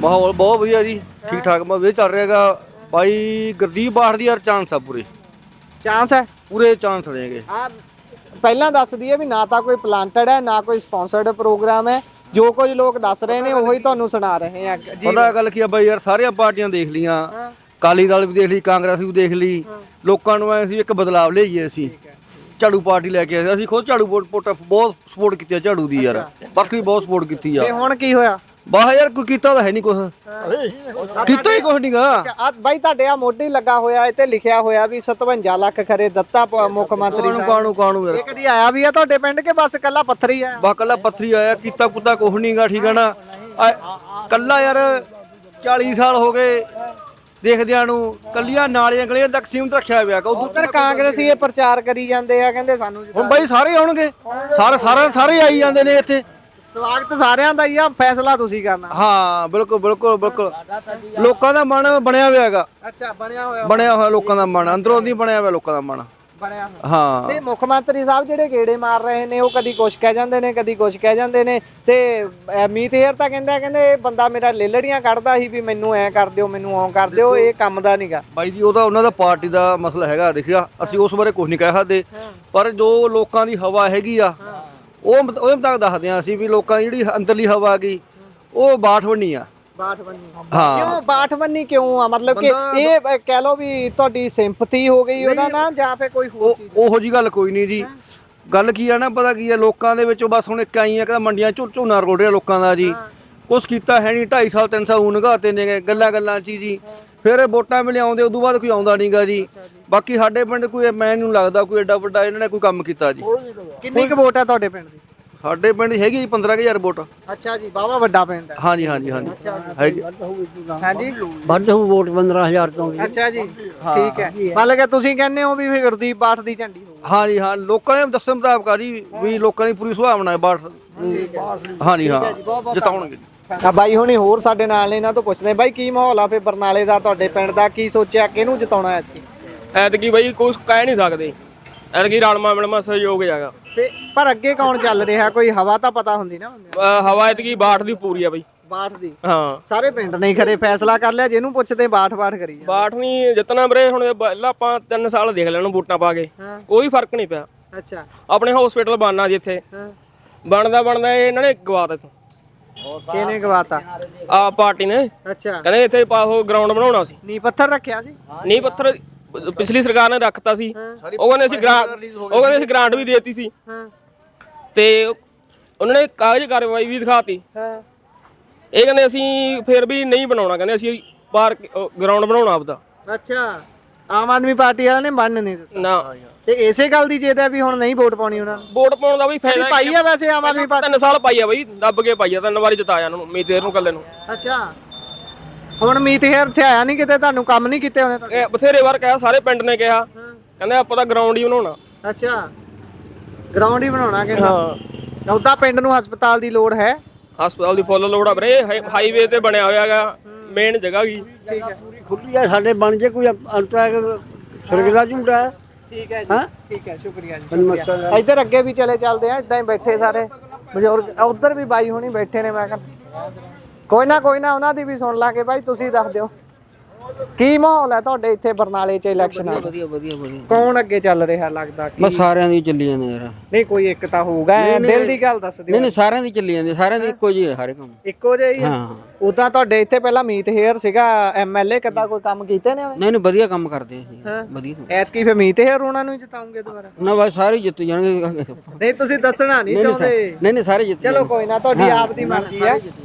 ਮਾਹੌਲ ਬਹੁਤ ਵਧੀਆ ਜੀ, ਠੀਕ ਠਾਕ ਵਧੀਆ ਚੱਲ ਰਿਹਾਗਾ ਬਾਈ। ਗੁਰਦੀਪ ਬਾਠ ਦੀ ਯਾਰ ਚਾਂਸ ਆ, ਪੂਰੇ ਚਾਂਸ ਹੈ? ਪੂਰੇ ਚਾਂਸ ਰਹੇਗੇ। ਆ ਪਹਿਲਾਂ ਦੱਸ ਦਈਏ ਵੀ ਨਾ ਤਾਂ ਕੋਈ ਪਲਾਂਟਡ ਹੈ ਨਾ ਕੋਈ ਸਪਾਂਸਰਡ ਪ੍ਰੋਗਰਾਮ ਹੈ, ਜੋ ਕੁਝ ਲੋਕ ਦੱਸ ਰਹੇ ਨੇ ਉਹੀ ਤੁਹਾਨੂੰ ਸੁਣਾ ਰਹੇ ਆ ਜੀ। ਪਤਾ ਗੱਲ ਕੀ ਆ ਬਾਈ ਯਾਰ, ਸਾਰੀਆਂ ਪਾਰਟੀਆਂ ਦੇਖ ਲੀਆਂ, ਅਕਾਲੀ ਦਲ ਵੀ ਦੇਖ ਲਈ, ਕਾਂਗਰਸ ਵੀ ਦੇਖ ਲਈ। ਲੋਕਾਂ ਨੂੰ ਐ ਸੀ ਇੱਕ ਬਦਲਾਵ ਲਿਆਈਏ, ਅਸੀਂ ਝਾੜੂ ਪਾਰਟੀ ਲੈ ਕੇ ਆਏ। ਅਸੀਂ ਖੁਦ ਝਾੜੂ ਬਹੁਤ ਸਪੋਰਟ ਕੀਤੀ ਆ ਝਾੜੂ ਦੀ ਯਾਰ, ਬਾਕੀ ਬਹੁਤ ਸਪੋਰਟ ਕੀਤੀ ਤੇ ਆ। ਹੁਣ ਕੀ ਹੋਇਆ? ਬਾਹ ਯਾਰ ਕੋਈ ਕੀਤਾ ਤਾਂ ਹੈ ਨਹੀਂ ਕੁਛ, ਕੀਤਾ ਹੀ ਕੁਛ ਨਹੀਂਗਾ। ਅੱਛਾ, ਆ ਬਾਈ ਤੁਹਾਡੇ ਆ ਮੋਢੀ ਲੱਗਾ ਹੋਇਆ, ਇੱਥੇ ਲਿਖਿਆ ਹੋਇਆ ਵੀ 57 ਲੱਖ ਖਰੇ ਦਿੱਤਾ ਮੁੱਖ ਮੰਤਰੀ ਸਾਹਿਬ। ਕਾਣੂ ਯਾਰ, ਇਹ ਕਦੀ ਆਇਆ ਵੀ ਆ ਤੁਹਾਡੇ ਪਿੰਡ ਕੇ ਬਸ ਕੱਲਾ ਪੱਥਰ ਹੀ ਆ? ਬਾ ਕੱਲਾ ਪੱਥਰੀ ਆਇਆ, ਕੀਤਾ ਕੁੱਤਾ ਕੁਛ ਨਹੀਂਗਾ, ਠੀਕ ਹੈ ਨਾ। ਕੱਲਾ ਯਾਰ 40 ਸਾਲ ਹੋ ਗਏ ਦੇਖਦਿਆਂ ਨੂੰ, ਕੱਲੀਆਂ ਨਾਲੀਆਂ ਗਲੀਆਂ ਤੱਕ ਸੀਮਤ ਰੱਖਿਆ ਹੋਇਆ। ਉਧਰ ਕਾਂਗਰਸੀ ਇਹ ਪ੍ਰਚਾਰ ਕਰੀ ਜਾਂਦੇ ਆ, ਕਹਿੰਦੇ ਸਾਨੂੰ ਹੁਣ ਬਾਈ ਸਾਰੇ ਆਉਣਗੇ, ਸਾਰੇ ਆਈ ਜਾਂਦੇ ਨੇ ਇੱਥੇ। ਸਵਾਗਤ ਸਾਰਿਆਂ ਦਾ ਹੀ ਆ, ਫੈਸਲਾ ਤੁਸੀਂ ਕਰਨਾ। ਹਾਂ ਬਿਲਕੁਲ ਬਿਲਕੁਲ ਬਿਲਕੁਲ। ਲੋਕਾਂ ਦਾ ਮਨ ਬਣਿਆ ਹੋਇਆ ਹੈਗਾ, ਅੱਛਾ, ਬਣਿਆ ਹੋਇਆ ਲੋਕਾਂ ਦਾ ਮਨ ਅੰਦਰੋਂ ਦੀ ਬਣਿਆ ਹੋਇਆ ਲੋਕਾਂ ਦਾ ਮਨ। ਬਣਿਆ ਹੋਇਆ। ਹਾਂ ਤੇ ਮੁੱਖ ਮੰਤਰੀ ਸਾਹਿਬ ਜਿਹੜੇ ਗੇੜੇ ਮਾਰ ਰਹੇ ਨੇ, ਉਹ ਕਦੀ ਕੁਛ ਕਹਿ ਜਾਂਦੇ ਨੇ ਕਦੀ ਕੁਛ ਕਹਿ ਜਾਂਦੇ ਨੇ। ਤੇ ਮੀਤ ਹੇਅਰ ਤਾਂ ਕਹਿੰਦੇ ਇਹ ਬੰਦਾ ਮੇਰਾ ਲੇਲੜੀਆਂ ਕੱਢਦਾ ਸੀ ਵੀ ਮੈਨੂੰ ਐ ਕਰ ਦਿਓ, ਮੈਨੂੰ ਓ ਕਰ ਦਿਓ, ਇਹ ਕੰਮ ਦਾ ਨਹੀਂਗਾ। ਬਾਈ ਜੀ ਉਹਦਾ ਉਹਨਾਂ ਦਾ ਪਾਰਟੀ ਦਾ ਮਸਲਾ ਹੈਗਾ, ਦੇਖਿਆ ਅਸੀਂ ਉਸ ਬਾਰੇ ਕੁਝ ਨਹੀਂ ਕਹਿ ਸਕਦੇ, ਪਰ ਜੋ ਲੋਕਾਂ ਦੀ ਹਵਾ ਹੈਗੀ ਆ ਉਹਦੇ ਮੁਤਾਬਕ ਦੱਸਦੇ ਆ ਅਸੀਂ ਵੀ ਲੋਕਾਂ ਦੀ ਜਿਹੜੀ ਅੰਦਰਲੀ ਹਵਾ ਗਈ ਉਹ ਬਾਠਵੰਨੀ ਆ। ਬਾਠਵੰਨੀ? ਹਾਂ। ਕਿਉਂ ਬਾਠਵੰਨੀ ਕਿਉਂ ਆ? ਮਤਲਬ ਕਿ ਇਹ ਕਹਿ ਲਓ ਵੀ ਤੁਹਾਡੀ ਸਿੰਪਥੀ ਹੋ ਗਈ ਉਹਦਾ ਨਾ, ਜਾਂ ਫਿਰ ਕੋਈ ਹੋਰ ਚੀਜ਼? ਉਹੋ ਜੀ ਗੱਲ ਕੋਈ ਨਹੀਂ ਜੀ। ਗੱਲ ਕੀ ਆ ਨਾ, ਪਤਾ ਕੀ ਆ, ਲੋਕਾਂ ਦੇ ਵਿੱਚੋਂ ਬਸ ਹੁਣ ਇੱਕ ਆਈ ਆ ਕਿ ਮੰਡੀਆਂ ਝੋਨਾ ਰੋੜ ਰਿਹਾ ਲੋਕਾਂ ਦਾ ਜੀ, ਕੁਛ ਕੀਤਾ ਹੈ ਨਹੀਂ। 2.5 ਸਾਲ 3 ਸਾਲ ਨਗਾਤੇ ਨੇ ਗੱਲਾਂ 'ਚ ਜੀ। ਫਿਰ ਵੋਟਾਂ ਵੇਲੇ ਆਉਂਦੇ, ਉਦੋਂ ਬਾਅਦ ਕੋਈ ਆਉਂਦਾ ਨਹੀਂਗਾ ਜੀ। ਬਾਕੀ ਸਾਡੇ ਪਿੰਡ ਕੋਈ ਮੈਨੂੰ ਲੱਗਦਾ ਕੋਈ ਐਡਾ ਵੱਡਾ ਇਹਨਾਂ ਨੇ ਕੋਈ ਕੰਮ ਕੀਤਾ ਜੀ। ਕਿੰਨੀ ਕੁ ਵੋਟ ਹੈ ਤੁਹਾਡੇ ਪਿੰਡ ਦੀ? ਸਾਡੇ ਪਿੰਡ ਦੀ ਹੈਗੀ ਜੀ 15,000 ਵੋਟ। ਅੱਛਾ ਜੀ, ਬਾਵਾ ਵੱਡਾ ਪਿੰਡ ਹੈ। ਹਾਂਜੀ ਹੈਗੀ। ਹਾਂਜੀ, ਵੱਧ ਹੋਊ ਵੋਟ 15,000 ਤੋਂ ਵੀ। ਅੱਛਾ ਜੀ, ਠੀਕ ਹੈ। ਮਤਲਬ ਕਿ ਤੁਸੀਂ ਕਹਿੰਦੇ ਹੋ ਵੀ ਗੁਰਦੀਪ ਬਾਠ ਦੀ ਝੰਡੀ ਹੋਊ? ਹਾਂਜੀ ਹਾਂ, ਲੋਕਾਂ ਦੇ ਦੱਸਣ ਮੁਤਾਬਕ ਆ ਜੀ ਵੀ ਲੋਕਾਂ ਦੀ ਪੂਰੀ ਸੁਭਾਵਨਾ ਹੈ ਬਾਠ। ਹਾਂਜੀ ਹਾਂ, ਜਿਤਾਉਣਗੇ। ਆ ਬਾਈ ਹੁਣੀ ਹੋਰ ਸਾਡੇ ਨਾਲ ਨੇ, ਇਹਨਾਂ ਤੋਂ ਪੁੱਛਦੇ ਬਾਈ ਕੀ ਮਾਹੌਲ ਆ ਫੇ ਬਰਨਾਲੇ ਦਾ, ਤੁਹਾਡੇ ਪਿੰਡ ਦਾ ਕੀ ਸੋਚਿਆ, ਕਿਹਨੂੰ ਜਿਤਾਉਣਾ ਐਤਕੀ? ਐਤਕੀ ਬਾਈ ਕੁਝ ਕਹਿ ਨਹੀਂ ਸਕਦੇ, ਐਤਕੀ ਰਲਮਾ ਮਿਲਮਾ ਸਹਿਯੋਗ ਹੈਗਾ। ਤੇ ਪਰ ਅੱਗੇ ਕੌਣ ਚੱਲ ਰਿਹਾ? ਕੋਈ ਹਵਾ ਤਾਂ ਪਤਾ ਹੁੰਦੀ ਨਾ ਹੁੰਦੀ। ਹਵਾ ਐਤਕੀ ਬਾਠ ਦੀ ਪੂਰੀ ਆ ਬਾਈ। ਬਾਠ ਦੀ? ਹਾਂ, ਸਾਰੇ ਪਿੰਡ ਨੇ ਖਰੇ ਫੈਸਲਾ ਕਰ ਲਿਆ, ਜਿਹਨੂੰ ਪੁੱਛਦੇ ਬਾਠ ਕਰੀ ਜਾਂਦੇ। ਬਾਠ ਨਹੀਂ ਜਿੱਤਣਾ ਵੀਰੇ। ਹੁਣ ਪਹਿਲਾਂ ਆਪਾਂ 3 ਸਾਲ ਦੇਖ ਲੈਣ ਵੋਟਾਂ ਪਾ ਕੇ, ਕੋਈ ਫਰਕ ਨਹੀਂ ਪਿਆ। ਅੱਛਾ, ਆਪਣੇ ਹਸਪੀਟਲ ਬਣਨਾ ਜਿੱਥੇ ਬਣਦਾ ਇਹਨਾਂ ਨੇ ਗਵਾ ਦਿੱਤਾ। ਕਿਹਨੇ ਗਵਾਤਾ? ਆ ਪਾਰਟੀ ਨੇ ਅੱਛਾ, ਕਹਿੰਦੇ ਇੱਥੇ ਉਹ ਗਰਾਊਂਡ ਬਣਾਉਣਾ ਸੀ। ਨੀ ਪੱਥਰ ਰੱਖਿਆ ਸੀ। ਨਹੀਂ ਪੱਥਰ ਪਿਛਲੀ ਸਰਕਾਰ ਨੇ ਰੱਖਤਾ ਸੀ। ਉਹ ਕਹਿੰਦੇ ਅਸੀਂ ਗ੍ਰਾਂਟ ਵੀ ਦੇਤੀ ਸੀ ਹਾਂ ਤੇ ਉਹਨਾਂ ਨੇ ਕਾਗਜ਼ ਕਾਰਵਾਈ ਵੀ ਦਿਖਾਤੀ। ਹਾਂ ਇਹ ਕਹਿੰਦੇ ਅਸੀਂ ਫਿਰ ਵੀ ਨਹੀਂ ਬਣਾਉਣਾ, ਕਹਿੰਦੇ ਅਸੀਂ ਬਾਹਰ ਗਰਾਊਂਡ ਬਣਾਉਣਾ ਆਪਦਾ। ਅੱਛਾ, ਆਮ ਆਦਮੀ ਪਾਰਟੀ ਵਾਲਿਆਂ ਨੇ ਮੰਨ ਨਹੀਂ ਦਿੱਤਾ ਨਾ ਤੇ ਇਸੇ ਗੱਲ ਦੀ ਜਿੱਦ ਹੈ ਵੀ ਹੁਣ ਨਹੀਂ ਵੋਟ ਪਾਉਣੀ ਉਹਨਾਂ ਨੂੰ। ਵੋਟ ਪਾਉਣ ਦਾ ਵੀ ਫਾਇਦਾ ਪਾਈ ਆ ਵੈਸੇ ਆਮ ਆਦਮੀ ਪਾਰਟੀ 3 ਸਾਲ ਪਾਈ ਆ ਬਈ, ਦੱਬ ਕੇ ਪਾਈ ਆ, 3 ਵਾਰੀ ਜਿਤਾਇਆ ਉਹਨਾਂ ਨੂੰ, ਮੀਤੇਰ ਨੂੰ ਕੱਲੇ ਨੂੰ। ਅੱਛਾ, ਹੁਣ ਮੀਤ ਹੇਰ ਇੱਥੇ ਆਇਆ ਨਹੀਂ ਕਿਤੇ, ਤੁਹਾਨੂੰ ਕੰਮ ਨਹੀਂ ਕੀਤੇ ਹੋਣੇ ਤੁਹਾਡੇ? ਇਹ ਬਥੇਰੇ ਵਾਰ ਕਿਹਾ, ਸਾਰੇ ਪਿੰਡ ਨੇ ਕਿਹਾ, ਕਹਿੰਦੇ ਆਪਾਂ ਤਾਂ ਗਰਾਊਂਡ ਹੀ ਬਣਾਉਣਾ। ਅੱਛਾ, ਗਰਾਊਂਡ ਹੀ ਬਣਾਉਣਾ ਕਿ ਹਾਂ। ਉਹਦਾ ਪਿੰਡ ਨੂੰ ਹਸਪਤਾਲ ਦੀ ਲੋੜ ਹੈ। ਹਸਪਤਾਲ ਦੀ ਫੁੱਲ ਲੋੜ ਆ ਵੀਰੇ, ਹਾਈਵੇ ਤੇ ਬਣਿਆ ਹੋਇਆ ਹੈਗਾ, ਮੇਨ ਜਗ੍ਹਾ ਗਈ। ਠੀਕ ਹੈ, ਖੁੱਲੀ ਆ ਸਾਡੇ ਬਣ ਜੇ ਕੋਈ ਅੰਤਰਾ ਸਰਗ ਦਾ ਝੂਟਾ ਹੈ। ਠੀਕ ਹੈ ਜੀ, ਠੀਕ ਹੈ, ਸ਼ੁਕਰੀਆ ਜੀ, ਸ਼ੁਕਰੀਆ। ਇੱਧਰ ਅੱਗੇ ਵੀ ਚੱਲਦੇ ਆ, ਇਦਾਂ ਹੀ ਬੈਠੇ ਸਾਰੇ ਬਜ਼ੁਰਗ। ਉਧਰ ਵੀ ਬਾਈ ਹੁਣੀ ਬੈਠੇ ਨੇ, ਮੈਂ ਕਿਹਾ ਕੋਈ ਨਾ ਉਹਨਾਂ ਦੀ ਵੀ ਸੁਣ ਲਾਂਗੇ। ਬਾਈ ਤੁਸੀਂ ਦੱਸ ਦਿਓ ਕੀ ਮਾਹੌਲ ਹੈ ਤੁਹਾਡੇ ਇੱਥੇ ਬਰਨਾਲੇ 'ਚ ਇਲੈਕਸ਼ਨ ਆ? ਵਧੀਆ ਵਧੀਆ ਵਧੀਆ ਕੌਣ ਅੱਗੇ ਚੱਲ ਰਿਹਾ ਲੱਗਦਾ? ਬਸ ਸਾਰਿਆਂ ਦੀ ਚੱਲੀ ਜਾਂਦੇ ਯਾਰ। ਨਹੀਂ ਕੋਈ ਇੱਕ ਤਾਂ ਹੋਊਗਾ, ਦਿਲ ਦੀ ਗੱਲ ਦੱਸ ਦਿਓ। ਨਹੀਂ ਸਾਰਿਆਂ ਦੀ ਚੱਲੀ ਜਾਂਦੀ, ਸਾਰਿਆਂ ਦੀ ਇੱਕੋ ਜਿਹੀ ਹੈ ਹਰ ਕੰਮ। ਇੱਕੋ ਜਿਹਾ ਹੀ ਆ? ਹਾਂ। ਉਦਾਂ ਤੁਹਾਡੇ ਇੱਥੇ ਪਹਿਲਾਂ ਮੀਤ ਹੇਅਰ ਸੀਗਾ ਐਮਐਲਏ, ਕਿੱਦਾਂ ਕੋਈ ਕੰਮ ਕੀਤੇ ਨੇ ਉਹਨੇ? ਨਹੀਂ ਵਧੀਆ ਕੰਮ ਕਰਦੇ ਸੀ, ਵਧੀਆ। ਐਤਕੀ ਫੇ ਮੀਤ ਹੇਅਰ ਉਹਨਾਂ ਨੂੰ ਹੀ ਜਿਤਾਉਂਗੇ ਦੁਬਾਰਾ? ਨਾ ਬਸ ਸਾਰੇ ਜਿੱਤ ਜਾਣਗੇ। ਨਹੀਂ ਤੁਸੀਂ ਦੱਸਣਾ ਨਹੀਂ ਚਾਹੁੰਦੇ? ਨਹੀਂ ਸਾਰੇ ਜਿੱਤ ਚਲੋ ਕੋਈ ਨਾ, ਤੁਹਾਡੀ ਆਪ ਦੀ ਮਰਜ਼ੀ ਹੈ।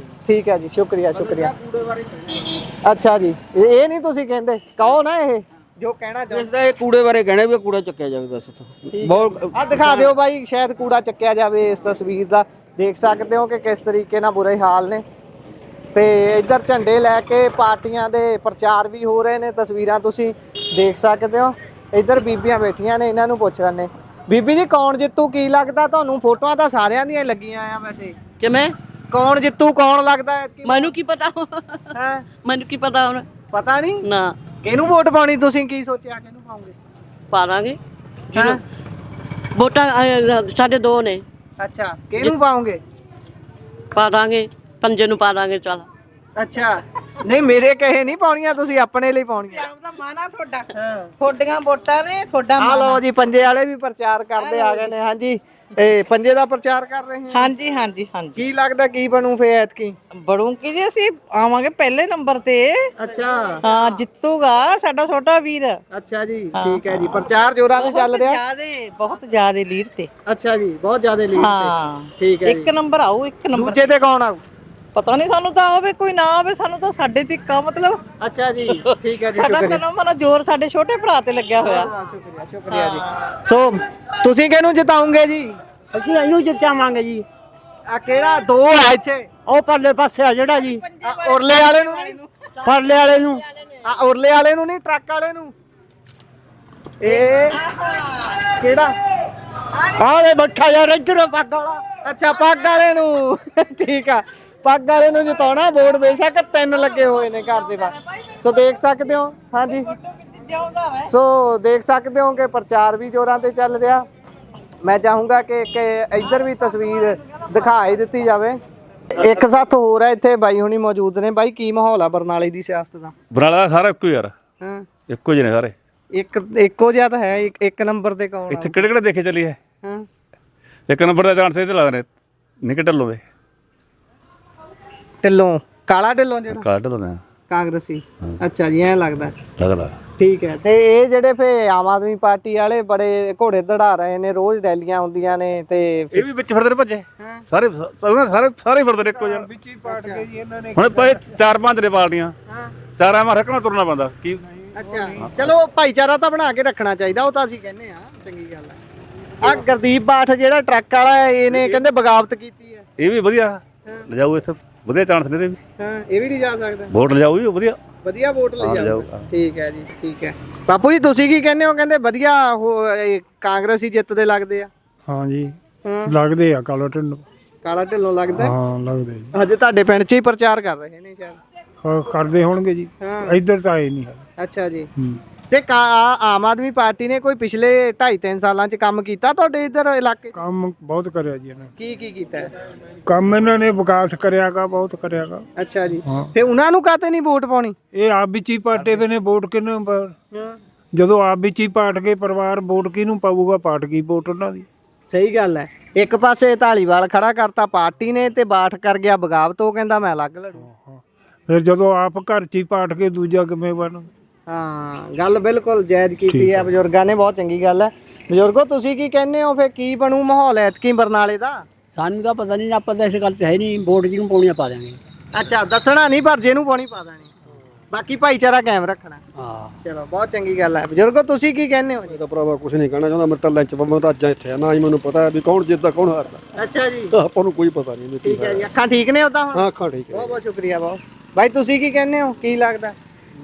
ਠੀਕ ਹੈ ਜੀ, ਸ਼ੁਕਰੀਆ। ਅੱਛਾ ਜੀ, ਇਹ ਨਹੀਂ ਤੁਸੀਂ ਕਹਿੰਦੇ, ਕਹੋ ਨਾ ਇਹ ਜੋ ਕਹਿਣਾ ਚਾਹੁੰਦੇ। ਇਸ ਦਾ ਇਹ ਕੂੜੇ ਬਾਰੇ ਕਹਿਣਾ ਵੀ ਕੂੜਾ ਚੱਕਿਆ ਜਾਵੇ ਬਸ ਇੱਥੋਂ। ਬਹੁਤ ਆ ਦਿਖਾ ਦਿਓ ਬਾਈ, ਸ਼ਾਇਦ ਕੂੜਾ ਚੱਕਿਆ ਜਾਵੇ। ਇਸ ਤਸਵੀਰ ਦਾ ਦੇਖ ਸਕਦੇ ਹੋ ਕਿ ਕਿਸ ਤਰੀਕੇ ਨਾਲ ਬੁਰੇ ਹਾਲ ਨੇ ਤੇ ਇੱਧਰ ਝੰਡੇ ਲੈ ਕੇ ਪਾਰਟੀਆਂ ਦੇ ਪ੍ਰਚਾਰ ਵੀ ਹੋ ਰਹੇ ਨੇ। ਤਸਵੀਰਾਂ ਤੁਸੀਂ ਦੇਖ ਸਕਦੇ ਹੋ। ਇੱਧਰ ਬੀਬੀਆਂ ਬੈਠੀਆਂ ਨੇ, ਇਹਨਾਂ ਨੂੰ ਪੁੱਛ ਲੈਂਦੇ। ਬੀਬੀ ਜੀ, ਕੌਣ ਜਿੱਤੂ ਕੀ ਲੱਗਦਾ ਤੁਹਾਨੂੰ? ਫੋਟੋਆਂ ਤਾਂ ਸਾਰਿਆਂ ਦੀਆਂ ਲੱਗੀਆਂ ਆ ਵੈਸੇ। ਕਿਵੇਂ? ਕੌਣ ਜਿੱਤੂ ਕੌਣ ਲੱਗਦਾ ਹੈ? ਮੈਨੂੰ ਕੀ ਪਤਾ, ਹੈ ਮੈਨੂੰ ਕੀ ਪਤਾ ਹੁਣ? ਪਤਾ ਨਹੀਂ ਨਾ ਕਿਹਨੂੰ ਵੋਟ ਪਾਉਣੀ? ਤੁਸੀਂ ਕੀ ਸੋਚਿਆ, ਕਿਹਨੂੰ ਪਾਉਂਗੇ? ਪਾ ਦਾਂਗੇ ਹੈਂ? ਵੋਟਾਂ ਸਾਡੇ 2 ਨੇ, ਅੱਛਾ, ਕਿਹਨੂੰ ਪਾਉਂਗੇ? ਪਾ ਦਾਂਗੇ, ਪੰਜੇ ਨੂੰ ਪਾ ਦਾਂਗੇ। ਚੱਲ ਅੱਛਾ, ਨਹੀਂ ਮੇਰੇ ਕਹੇ ਨਹੀਂ ਪਾਉਣੀਆਂ, ਤੁਸੀਂ ਆਪਣੇ ਲਈ ਪਾਉਣੀਆਂ। ਆਪਦਾ ਮਾਨਾ ਤੁਹਾਡਾ, ਤੁਹਾਡੀਆਂ ਵੋਟਾਂ ਨੇ, ਤੁਹਾਡਾ ਆ ਲਓ ਜੀ, ਪੰਜੇ ਵਾਲੇ ਵੀ ਪ੍ਰਚਾਰ ਕਰਦੇ ਆ ਗਏ ਨੇ। ਹਾਂਜੀ, ਇਹ ਪੰਜੇ ਦਾ ਪ੍ਰਚਾਰ ਕਰ ਰਹੇ ਹਾਂ। ਹਾਂਜੀ ਹਾਂਜੀ ਹਾਂਜੀ। ਕੀ ਲੱਗਦਾ ਕੀ ਬਣੂ ਫੇ ਐਤਕੀ? ਬੜੂੰਕੀ ਜੀ ਅਸੀਂ ਆਵਾਂਗੇ ਪਹਿਲੇ ਨੰਬਰ ਤੇ। ਅੱਛਾ ਹਾਂ, ਜਿੱਤੂਗਾ ਸਾਡਾ ਛੋਟਾ ਵੀਰ। ਅੱਛਾ ਜੀ, ਠੀਕ ਹੈ ਜੀ। ਪ੍ਰਚਾਰ ਜੋਰਾਂ ਤੇ ਚੱਲ ਰਿਹਾ? ਬਹੁਤ ਜ਼ਿਆਦੇ ਲੀਡ ਤੇ। ਅੱਛਾ ਜੀ, ਬਹੁਤ ਜ਼ਿਆਦਾ ਲੀਡ ਹਾਂ, ਤੇ। ਠੀਕ ਹੈ ਜੀ। 1 ਨੰਬਰ ਆਊ, 1 ਨੰਬਰ। ਦੂਜੇ ਤੇ ਕੌਣ ਆਊ? ਪਤਾ ਨਹੀਂ, ਸਾਨੂੰ ਤਾਂ ਆਵੇ ਕੋਈ ਨਾ ਆਵੇ, ਸਾਨੂੰ ਤਾਂ ਸਾਡੇ ਤੇ ਇੱਕਾ ਮਤਲਬ। ਅੱਛਾ ਜੀ, ਠੀਕ ਹੈ ਜੀ, ਸਾਡਾ ਸ਼ੁਕਰੀਆ। ਤਾਂ ਮਨ ਜ਼ੋਰ ਸਾਡੇ ਛੋਟੇ ਭਰਾ ਤੇ ਲੱਗਿਆ ਹੋਇਆ। ਸ਼ੁਕਰੀਆ ਜੀ। ਸੋ ਤੁਸੀਂ ਕਿਹਨੂੰ ਜਿਤਾਉਂਗੇ ਜੀ? ਅਸੀਂ ਇਹਨੂੰ ਜਿੱਤਾਵਾਂਗੇ ਜੀ। ਆ ਕਿਹੜਾ 2 ਆ ਇੱਥੇ? ਉਹ ਪਰਲੇ ਪਾਸੇ ਆ ਜਿਹੜਾ ਜੀ, ਆ ਉਰਲੇ ਵਾਲੇ ਨੂੰ ਨਹੀਂ? ਪਰਲੇ ਵਾਲੇ ਨੂੰ। ਆ ਉਰਲੇ ਵਾਲੇ ਨੂੰ ਨਹੀਂ, ਟਰੱਕ ਵਾਲੇ ਨੂੰ। ਇਹ ਕਿਹੜਾ? ਆਲੇ ਬੱਠਾ ਯਾਰ ਇੱਧਰ ਪੱਗ ਵਾਲਾ। ਅੱਛਾ, ਪੱਗ ਵਾਲੇ ਨੂੰ। ਠੀਕ ਆ, ਪੱਗ ਵਾਲੇ ਨੂੰ ਜਿਤਾਉਣਾ। ਵੋਟ ਬੇਸ਼ੱਕ 3 ਲੱਗੇ ਹੋਏ ਨੇ ਘਰ ਦੇ ਬਾਹਰ। ਸੋ ਦੇਖ ਸਕਦੇ ਹੋ। ਹਾਂਜੀ, ਸੋ ਦੇਖ ਸਕਦੇ ਹੋ ਕਿ ਪ੍ਰਚਾਰ ਵੀ ਜ਼ੋਰਾਂ ਤੇ ਚੱਲ ਰਿਹਾ। ਮੈਂ ਚਾਹੂੰਗਾ ਕਿ ਇੱਧਰ ਵੀ ਤਸਵੀਰ ਦਿਖਾਈ ਦਿੱਤੀ ਜਾਵੇ। ਇੱਕ ਸਾਥ ਹੋਰ ਹੈ ਇੱਥੇ, ਬਾਈ ਹੁਣੀ ਮੌਜੂਦ ਨੇ। ਬਾਈ, ਕੀ ਮਾਹੌਲ ਆ ਬਰਨਾਲੇ ਦੀ ਸਿਆਸਤ ਦਾ? ਬਰਨਾਲਾ ਦਾ ਸਾਰਾ ਇੱਕੋ ਯਾਰ, ਹਾਂ, ਇੱਕੋ ਜਿਹੇ ਨੇ ਸਾਰੇ। ਇੱਕੋ ਜਿਹਾ ਤਾਂ ਹੈ। ਇੱਕ ਨੰਬਰ ਤੇ ਕੌਣ ਇੱਥੇ ਕਿਹੜੇ ਕਿਹੜੇ ਦੇਖੇ ਚੱਲੀ ਹੈ? ਹਾਂ, 1 ਨੰਬਰ ਦਾ ਚਾਂਸ ਤੇ ਲੱਗਦੇ ਨੇ ਨਿੱਕੇ ਢੱਲੋਂ ਦੇ। ਢਿੱਲੋਂ, ਕਾਲਾ ਢਿੱਲੋਂ ਜਿਹੜਾ ਕਾਲਾ ਢੱਲੋਂ ਨੇ ਕਾਂਗਰਸੀ। ਅੱਛਾ ਜੀ, ਐਂ ਲੱਗਦਾ। ਲੱਗਦਾ। ਠੀਕ ਹੈ। ਤੇ ਇਹ ਜਿਹੜੇ ਫੇ ਆਮ ਆਦਮੀ ਪਾਰਟੀ ਵਾਲੇ ਬੜੇ ਘੋੜੇ ਦੜਾ ਰਹੇ ਨੇ, ਰੋਜ਼ ਰੈਲੀਆਂ ਹੁੰਦੀਆਂ ਨੇ ਤੇ ਇਹ ਵੀ ਵਿੱਚ ਫਿਰਦੇ ਨੇ ਭੱਜੇ ਸਾਰੇ, ਸਾਰੇ ਫਿਰਦੇ ਨੇ ਇੱਕੋ ਜਿਹੇ ਵਿੱਚ ਹੀ ਪਾਟ ਕੇ ਜੀ ਇਹਨਾਂ ਨੇ। ਹੁਣ ਪਏ 4-5 ਨੇ ਪਾਰਟੀਆਂ, ਚਾਰਾਂ ਮਾਰ ਰੱਖਣਾ ਤੁਰਨਾ ਪੈਂਦਾ ਕੀ। ਅੱਛਾ, ਚਲੋ ਭਾਈਚਾਰਾ ਤਾਂ ਬਣਾ ਕੇ ਰੱਖਣਾ ਚਾਹੀਦਾ, ਉਹ ਤਾਂ ਅਸੀਂ ਕਹਿੰਦੇ ਆ, ਚੰਗੀ ਗੱਲ ਹੈ। ਆ ਗੁਰਦੀਪ ਬਾਠ ਜਿਹੜਾ ਟਰੱਕ ਵਾਲਾ ਹੈ, ਇਹਨੇ ਕਹਿੰਦੇ ਬਗਾਵਤ ਕੀਤੀ ਹੈ। ਇਹ ਵੀ ਵਧੀਆ ਲਿਜਾਊ, ਇੱਥੇ ਵਧੀਆ ਚਾਂਸ ਨੇ ਇਹਦੇ ਵੀ। ਹਾਂ, ਇਹ ਵੀ ਨਹੀਂ ਜਾ ਸਕਦਾ। ਵੋਟ ਲਿਜਾਊ ਵੀ ਵਧੀਆ ਵਧੀਆ ਵੋਟ ਲਈ ਜਾਊਗਾ। ਲਿਜਾਊਗਾ। ਠੀਕ ਹੈ ਜੀ, ਠੀਕ ਹੈ। ਬਾਪੂ ਜੀ, ਤੁਸੀਂ ਕੀ ਕਹਿੰਦੇ ਹੋ? ਕਹਿੰਦੇ ਵਧੀਆ ਕਾਂਗਰਸੀ ਜਿੱਤਦੇ ਲੱਗਦੇ ਆ। ਹਾਂ ਜੀ, ਲੱਗਦੇ ਆ ਕਾਲਾ ਢਿੱਲੋਂ। ਕਾਲਾ ਢਿੱਲੋਂ ਲੱਗਦਾ? ਹਾਂ, ਲੱਗਦੇ ਜੀ। ਹਜੇ ਤੁਹਾਡੇ ਪਿੰਡ 'ਚ ਹੀ ਪ੍ਰਚਾਰ ਕਰ ਰਹੇ ਨੇ ਸ਼ਾਇਦ। ਹਾਂ, ਕਰਦੇ ਹੋਣਗੇ ਜੀ। ਇੱਧਰ ਤਾਂ ਆਏ ਨਹੀਂ ਹੈ। ਅੱਛਾ ਜੀ। ਤੇ ਆਮ ਆਦਮੀ ਪਾਰਟੀ ਨੇ ਕੋਈ ਪਿਛਲੇ 2.5-3 ਸਾਲਾਂ 'ਚ ਕੰਮ ਕੀਤਾ ਤੁਹਾਡੇ ਇੱਧਰ ਇਲਾਕੇ 'ਚ? ਕੰਮ ਬਹੁਤ ਕਰਿਆ ਜੀ ਇਹਨਾਂ ਨੇ। ਕੀ ਕੀਤਾ ਹੈ? ਕੰਮ ਇਹਨਾਂ ਨੇ ਵਿਕਾਸ ਕਰਿਆਗਾ, ਬਹੁਤ ਕਰਿਆਗਾ। ਅੱਛਾ ਜੀ। ਹਾਂ। ਫੇ ਉਹਨਾਂ ਨੂੰ ਕਾਤੇ ਨਹੀਂ ਵੋਟ ਪਾਉਣੀ? ਇਹ ਆਪ ਵਿੱਚ ਹੀ ਪਾਟੇ ਵੇ ਨੇ ਵੋਟ ਕਿਹਨੂੰ ਜਦੋਂ ਆਪ ਵਿੱਚ ਹੀ ਪਾਟ ਕੇ ਪਰਿਵਾਰ ਵੋਟ ਕਿਹਨੂੰ ਪਾਊਗਾ? ਪਾਟ ਗਈ ਵੋਟ ਉਹਨਾਂ ਦੀ। ਸਹੀ ਗੱਲ ਹੈ। ਇੱਕ ਪਾਸੇ ਢਾਲੀਵਾਲ ਖੜਾ ਕਰਤਾ ਪਾਰਟੀ ਨੇ ਤੇ ਬਾਠ ਕਰ ਗਿਆ ਬਗਾਵਤ, ਉਹ ਕਹਿੰਦਾ ਮੈਂ ਅਲੱਗ ਲੜੂ। ਫਿਰ ਜਦੋਂ ਆਪ ਘਰ 'ਚ ਹੀ ਪਾਟ ਕੇ ਦੂਜਾ ਕਿਵੇਂ ਬਣੂ? ਹਾਂ, ਗੱਲ ਬਿਲਕੁਲ ਜਾਇਜ਼ ਕੀਤੀ ਹੈ ਬਜ਼ੁਰਗਾਂ ਨੇ, ਬਹੁਤ ਚੰਗੀ ਗੱਲ ਹੈ। ਬਜ਼ੁਰਗੋ ਤੁਸੀਂ ਕੀ ਕਹਿੰਦੇ ਹੋ, ਫਿਰ ਕੀ ਬਣੂ ਮਾਹੌਲ ਐਤਕੀ ਬਰਨਾਲੇ ਦਾ? ਸਾਨੂੰ ਤਾਂ ਪਤਾ ਨਹੀਂ, ਆਪਾਂ ਤਾਂ ਇਸ ਗੱਲ 'ਚ ਹੈ ਨਹੀਂ। ਵੋਟ ਜਿਹਨੂੰ ਪਾਉਣੀ ਪਾ ਦਾਂਗੇ। ਅੱਛਾ, ਦੱਸਣਾ ਨਹੀਂ ਪਰ ਜਿਹਨੂੰ ਪਾਉਣੀ ਪਾ ਦੇਣੀ, ਬਾਕੀ ਭਾਈਚਾਰਾ ਕਾਇਮ ਰੱਖਣਾ। ਹਾਂ ਚਲੋ ਬਹੁਤ ਚੰਗੀ ਗੱਲ ਹੈ। ਬਜ਼ੁਰਗੋ ਤੁਸੀਂ ਕੀ ਕਹਿੰਦੇ ਹੋ ਜੀ? ਤਾਂ ਭਰਾਵਾ ਕੁਝ ਨਹੀਂ ਕਹਿਣਾ ਚਾਹੁੰਦਾ, ਮੇਰੇ ਤਾਂ ਲੰਚ ਮੈਂ ਤਾਂ ਅੱਜ ਇੱਥੇ ਆ ਨਾ ਹੀ ਮੈਨੂੰ ਪਤਾ ਹੈ ਵੀ ਕੌਣ ਜਿੱਤਦਾ ਕੌਣ ਹਾਰਦਾ, ਅੱਛਾ ਜੀ, ਆਪਾਂ ਨੂੰ ਕੋਈ ਪਤਾ ਨਹੀਂ। ਠੀਕ ਹੈ ਜੀ। ਅੱਖਾਂ ਠੀਕ ਨੇ ਉਦਾਂ ਹੁਣ? ਹਾਂ ਅੱਖਾਂ ਠੀਕ ਹੈ। ਬਹੁਤ ਬਹੁਤ ਸ਼ੁਕਰੀਆ ਬਾਬੂ। ਬਾਈ ਤੁਸੀਂ ਕੀ ਕਹਿੰਦੇ ਹੋ, ਕੀ ਲੱਗਦਾ?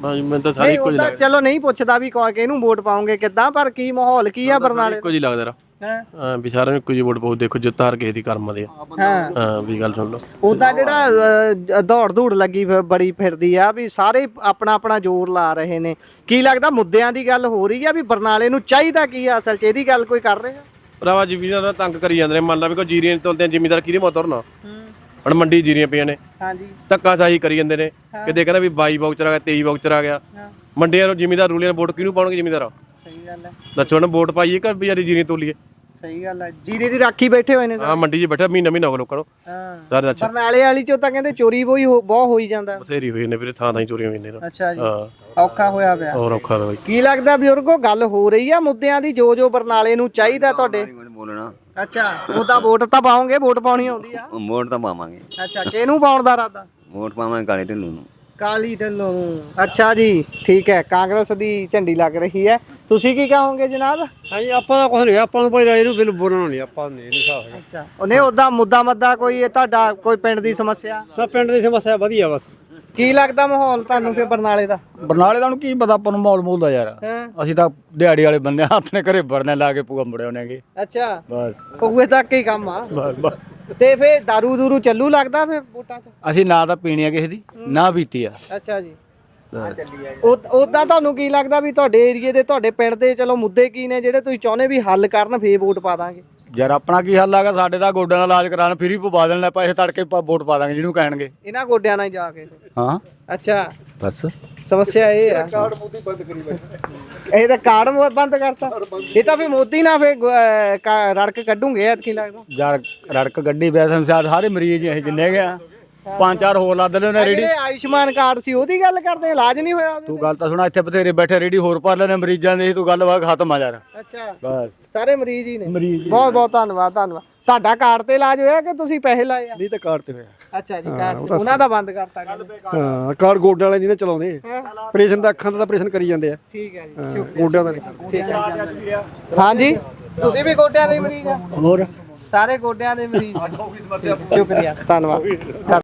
ਮੈਨੂੰ ਤਾਂ ਨਹੀਂ ਉਹਦਾ ਚਲੋ ਨਹੀਂ ਪੁੱਛਦਾ ਵੀ ਕਿਹਨੂੰ ਵੋਟ ਪਾਉਂਗੇ ਕਿੱਦਾਂ, ਪਰ ਕੀ ਮਾਹੌਲ ਕੀ ਆ ਬਰਨਾਲੇ ਇੱਕੋ ਜੀ ਲੱਗਦਾ ਰਾ ਹਾਂ ਵੀ ਸਾਰਿਆਂ ਨੂੰ ਇੱਕੋ ਜੀ ਵੋਟ ਪਾਉ। ਦੇਖੋ ਜਿੱਤ ਹਾਰ ਕਿਸੇ ਦੀ ਕਰਮ ਦੇ ਹਾਂ ਹਾਂ ਵੀ ਗੱਲ ਸੁਣ ਲਓ। ਉਹਦਾ ਜਿਹੜਾ ਦੌੜ ਧੂੜ ਲੱਗੀ ਬੜੀ ਫਿਰਦੀ ਆ ਵੀ ਸਾਰੇ ਆਪਣਾ ਆਪਣਾ ਜ਼ੋਰ ਲਾ ਰਹੇ ਨੇ, ਕੀ ਲੱਗਦਾ ਮੁੱਦਿਆਂ ਦੀ ਗੱਲ ਹੋ ਰਹੀ ਆ ਵੀ ਬਰਨਾਲੇ ਨੂੰ ਚਾਹੀਦਾ ਕੀ ਆ ਅਸਲ 'ਚ, ਇਹਦੀ ਗੱਲ ਕੋਈ ਕਰ ਰਿਹਾ? ਭਰਾਵਾ ਜ਼ਿਮੀਦਾਰ ਦਾ ਤੰਗ ਕਰੀ ਜਾਂਦੇ ਨੇ। ਮੰਨ ਲਾ ਵੀ ਕੋਈ ਜੀਰੀਆਂ ਤੋਲਦੇ ਆ, ਜ਼ਿਮੀਦਾਰ ਕਿਹਦੇ ਮੋਂ ਤੁਰਨਾ? ਹੁਣ ਮੰਡੀ ਜੀਰੀਆਂ ਪਈਆਂ ਨੇ, ਹਾਂਜੀ ਧੱਕਾਸ਼ਾਹੀ ਕਰੀ ਜਾਂਦੇ ਨੇ। ਕਿਤੇ ਕਹਿੰਦਾ ਵੀ 22 ਬਾਊਚਰ ਆ ਗਿਆ, 23 ਬਾਊਚਰ ਆ ਗਿਆ। ਮੰਡੀਆਂ ਨੂੰ ਜ਼ਿਮੀਦਾਰ ਰੂਲੀਆਂ ਵੋਟ ਕਿਹਨੂੰ ਪਾਉਣਗੇ? ਜ਼ਿਮੀਦਾਰ ਸਹੀ ਗੱਲ ਹੈ, ਦੱਸੋ ਹੁਣ ਵੋਟ ਪਾਈਏ ਕਿ ਵਿਚਾਰੀ ਜੀਰੀਆਂ ਤੋਲੀਏ? ਸਹੀ ਗੱਲ ਹੈ। ਜੀਰੀ ਦੀ ਰਾਖੀ ਬੈਠੇ ਹੋਏ ਨੇ ਹਾਂ ਮੰਡੀ 'ਚ ਬੈਠਾ ਮਹੀਨਾ ਹੋ ਗਿਆ ਲੋਕਾਂ ਨੂੰ। ਹਾਂ ਸਾਰੇ ਅੱਛਾ ਬਰਨਾਲੇ ਵਾਲੀ ਚੋਂ ਤਾਂ ਕਹਿੰਦੇ ਚੋਰੀ ਬਹੁਤ ਹੋਈ ਜਾਂਦਾ। ਬਥੇਰੀ ਹੋਈ ਨੇ ਵੀਰੇ, ਥਾਂ ਥਾਂ ਹੀ ਚੋਰੀਆਂ ਹੋਈਆਂ ਨੇ। ਅੱਛਾ ਜੀ, ਹਾਂ ਔਖਾ ਹੋਇਆ ਪਿਆ। ਹੋਰ ਔਖਾ ਦਾ ਬਾਈ। ਕੀ ਲੱਗਦਾ ਬਜ਼ੁਰਗੋ ਗੱਲ ਹੋ ਰਹੀ ਆ ਮੁੱਦਿਆਂ ਦੀ, ਜੋ ਬਰਨਾਲੇ ਨੂੰ ਚਾਹੀਦਾ ਤੁਹਾਡੇ? ਬੋਲਣਾ ਅੱਛਾ, ਉਹਦਾ ਵੋਟ ਤਾਂ ਪਾਉਂਗੇ, ਵੋਟ ਪਾਉਣੀ ਆਉਂਦੀ ਆ? ਵੋਟ ਤਾਂ ਪਾਵਾਂਗੇ। ਅੱਛਾ, ਕਿਹਨੂੰ ਪਾਉਣ ਦਾ ਇਰਾਦਾ? ਵੋਟ ਪਾਵਾਂਗੇ ਕਾਲੇ ਢਿੱਲੋਂ ਨੂੰ। ਕਾਲੀ ਢਿੱਲੋਂ ਨੂੰ। ਅੱਛਾ ਜੀ, ਠੀਕ ਹੈ। ਕਾਂਗਰਸ ਦੀ ਝੰਡੀ ਲੱਗ ਰਹੀ ਹੈ, ਤੁਸੀਂ ਕੀ ਕਹੋਗੇ ਜਨਾਬ? ਹਾਂਜੀ ਆਪਾਂ ਤਾਂ ਕੁਝ ਨਹੀਂ, ਆਪਾਂ ਨੂੰ ਭਾਈ ਇਹਨੂੰ ਬਿਲ ਬੋਲਣਾ ਨਹੀਂ, ਆਪਾਂ ਨਹੀਂ ਹਿਸਾਬ ਹੈ। ਅੱਛਾ, ਉਹਨੇ ਉਹਦਾ ਮੁੱਦਾ ਕੋਈ ਤੁਹਾਡਾ ਕੋਈ ਪਿੰਡ ਦੀ ਸਮੱਸਿਆ? ਨਾ ਪਿੰਡ ਦੀ ਸਮੱਸਿਆ ਵਧੀਆ ਬਸ। ਕੀ ਲੱਗਦਾ ਮਾਹੌਲ ਤੁਹਾਨੂੰ ਫਿਰ ਬਰਨਾਲੇ ਦਾ? ਬਰਨਾਲੇ ਦਾ ਨੂੰ ਕੀ ਪਤਾ ਆਪਾਂ ਨੂੰ ਮਾਹੌਲ ਮੂਲ ਦਾ ਯਾਰ। ਹੈਂ? ਅਸੀਂ ਤਾਂ ਦਿਹਾੜੀ ਵਾਲੇ ਬੰਦੇ ਆ, ਹੱਥ ਨੇ ਘਰੇ ਵੜਨੇ ਲਾ ਕੇ ਪੂਆ ਮੁੜੇ ਹੋਣਗੇ ਅੱਛਾ, ਬਸ। ਪੂਏ ਤੱਕ ਹੀ ਕੰਮ ਆ। ਬਸ ਤੇ ਫਿਰ ਦਾਰੂ ਦੂਰੂ ਚੱਲੂ ਲੱਗਦਾ ਫਿਰ ਵੋਟਾਂ 'ਚ? ਅਸੀਂ ਨਾ ਤਾਂ ਪੀਣੀ ਆ ਕਿਸੇ ਦੀ, ਨਾ ਪੀਤੀ ਆ। ਅੱਛਾ ਜੀ, ਉਦਾਂ ਤੁਹਾਨੂੰ ਕੀ ਲੱਗਦਾ ਵੀ ਤੁਹਾਡੇ ਏਰੀਏ ਦੇ, ਤੁਹਾਡੇ ਪਿੰਡ ਦੇ ਚਲੋ ਮੁੱਦੇ ਕੀ ਨੇ ਜਿਹੜੇ ਤੁਸੀਂ ਚਾਹੁੰਦੇ ਵੀ ਹੱਲ ਕਰਨ, ਫੇਰ ਵੋਟ ਪਾ ਦਾਂਗੇ? ਯਾਰ ਆਪਣਾ ਕੀ ਹੱਲ ਆਗਾ? ਸਾਡੇ ਦਾ ਗੋਡਿਆਂ ਦਾ ਇਲਾਜ ਕਰਾਣ ਫਰੀ ਪਵਾ ਦੇਣਾ, ਪੈਸੇ ਤੜਕੇ ਵੋਟ ਪਾ ਦਾਂਗੇ ਜਿਹਨੂੰ ਕਹਿਣਗੇ। ਇਹਨਾਂ ਗੋਡਿਆਂ ਨਾਲ ਹੀ ਜਾ ਕੇ? ਹਾਂ ਅੱਛਾ, ਬਸ ਸਮੱਸਿਆ ਇਹ ਆ। ਕਾਰਡ ਮੋਦੀ ਬੰਦ ਕਰੀ ਬੈਠਾ। ਇਹ ਤਾਂ ਕਾਰਡ ਬੰਦ ਕਰਤਾ। ਇਹ ਤਾਂ ਫਿਰ ਮੋਦੀ ਨਾਲ ਫਿਰ ਰੜਕ ਕੱਢੂਗੇ ਕੀ ਲੱਗਦਾ? ਯਾਰ ਰੜਕ ਗੱਡੀ ਵੈਸੇ ਸਾਰੇ ਮਰੀਜ਼ ਇਹ ਜਿੰਨੇ ਗਿਆ 5-4 ਹੋਰ ਲੱਦ ਲੈਣੇ ਰੇੜੀ। ਜਿਹੜੇ ਆਯੁਸ਼ਮਾਨ ਕਾਰਡ ਸੀ ਉਹਦੀ ਗੱਲ ਕਰਦੇ, ਇਲਾਜ ਨਹੀਂ ਹੋਇਆ ਉਹਦੇ? ਤੂੰ ਗੱਲ ਤਾਂ ਸੁਣਾ, ਇੱਥੇ ਬਥੇਰੇ ਬੈਠੇ ਰੇੜੀ ਹੋਰ ਭਰ ਲੈਣੇ ਮਰੀਜ਼ਾਂ ਦੀ, ਤੂੰ ਗੱਲ ਵਾ ਖਤਮ ਆ ਯਾਰ। ਅੱਛਾ, ਬਸ ਸਾਰੇ ਮਰੀਜ਼ ਹੀ ਨੇ। ਬਹੁਤ ਬਹੁਤ ਧੰਨਵਾਦ, ਧੰਨਵਾਦ। ਤੁਹਾਡਾ ਕਾਰਡ ਤੇ ਇਲਾਜ ਹੋਇਆ ਕਿ ਤੁਸੀਂ ਪੈਸੇ ਲਾਏ ਆ? ਨਹੀਂ ਤਾਂ ਕਾਰਡ ਤੇ ਹੋਇਆ। ਅੱਛਾ ਜੀ, ਕਾਰਡ ਉਹਨਾਂ ਦਾ ਬੰਦ ਕਰਤਾ ਕਹਿੰਦੇ। ਹਾਂ ਕਾਰਡ ਗੋਡਿਆਂ ਵਾਲੇ ਨਹੀਂ ਨਾ ਚਲਾਉਂਦੇ, ਆਪਰੇਸ਼ਨ ਦਾ ਅੱਖਾਂ ਦਾ ਤਾਂ ਆਪਰੇਸ਼ਨ ਕਰੀ ਜਾਂਦੇ ਆ। ਠੀਕ ਹੈ ਜੀ, ਗੋਡਿਆਂ ਦਾ ਠੀਕ ਹੈ। ਹਾਂਜੀ, ਤੁਸੀਂ ਵੀ ਗੋਡਿਆਂ ਦੇ ਮਰੀਜ਼ ਆ? ਹੋਰ ਸਾਰੇ ਗੋਡਿਆਂ ਦੇ ਮਰੀਜ਼। ਸ਼ੁਕਰੀਆ, ਧੰਨਵਾਦ।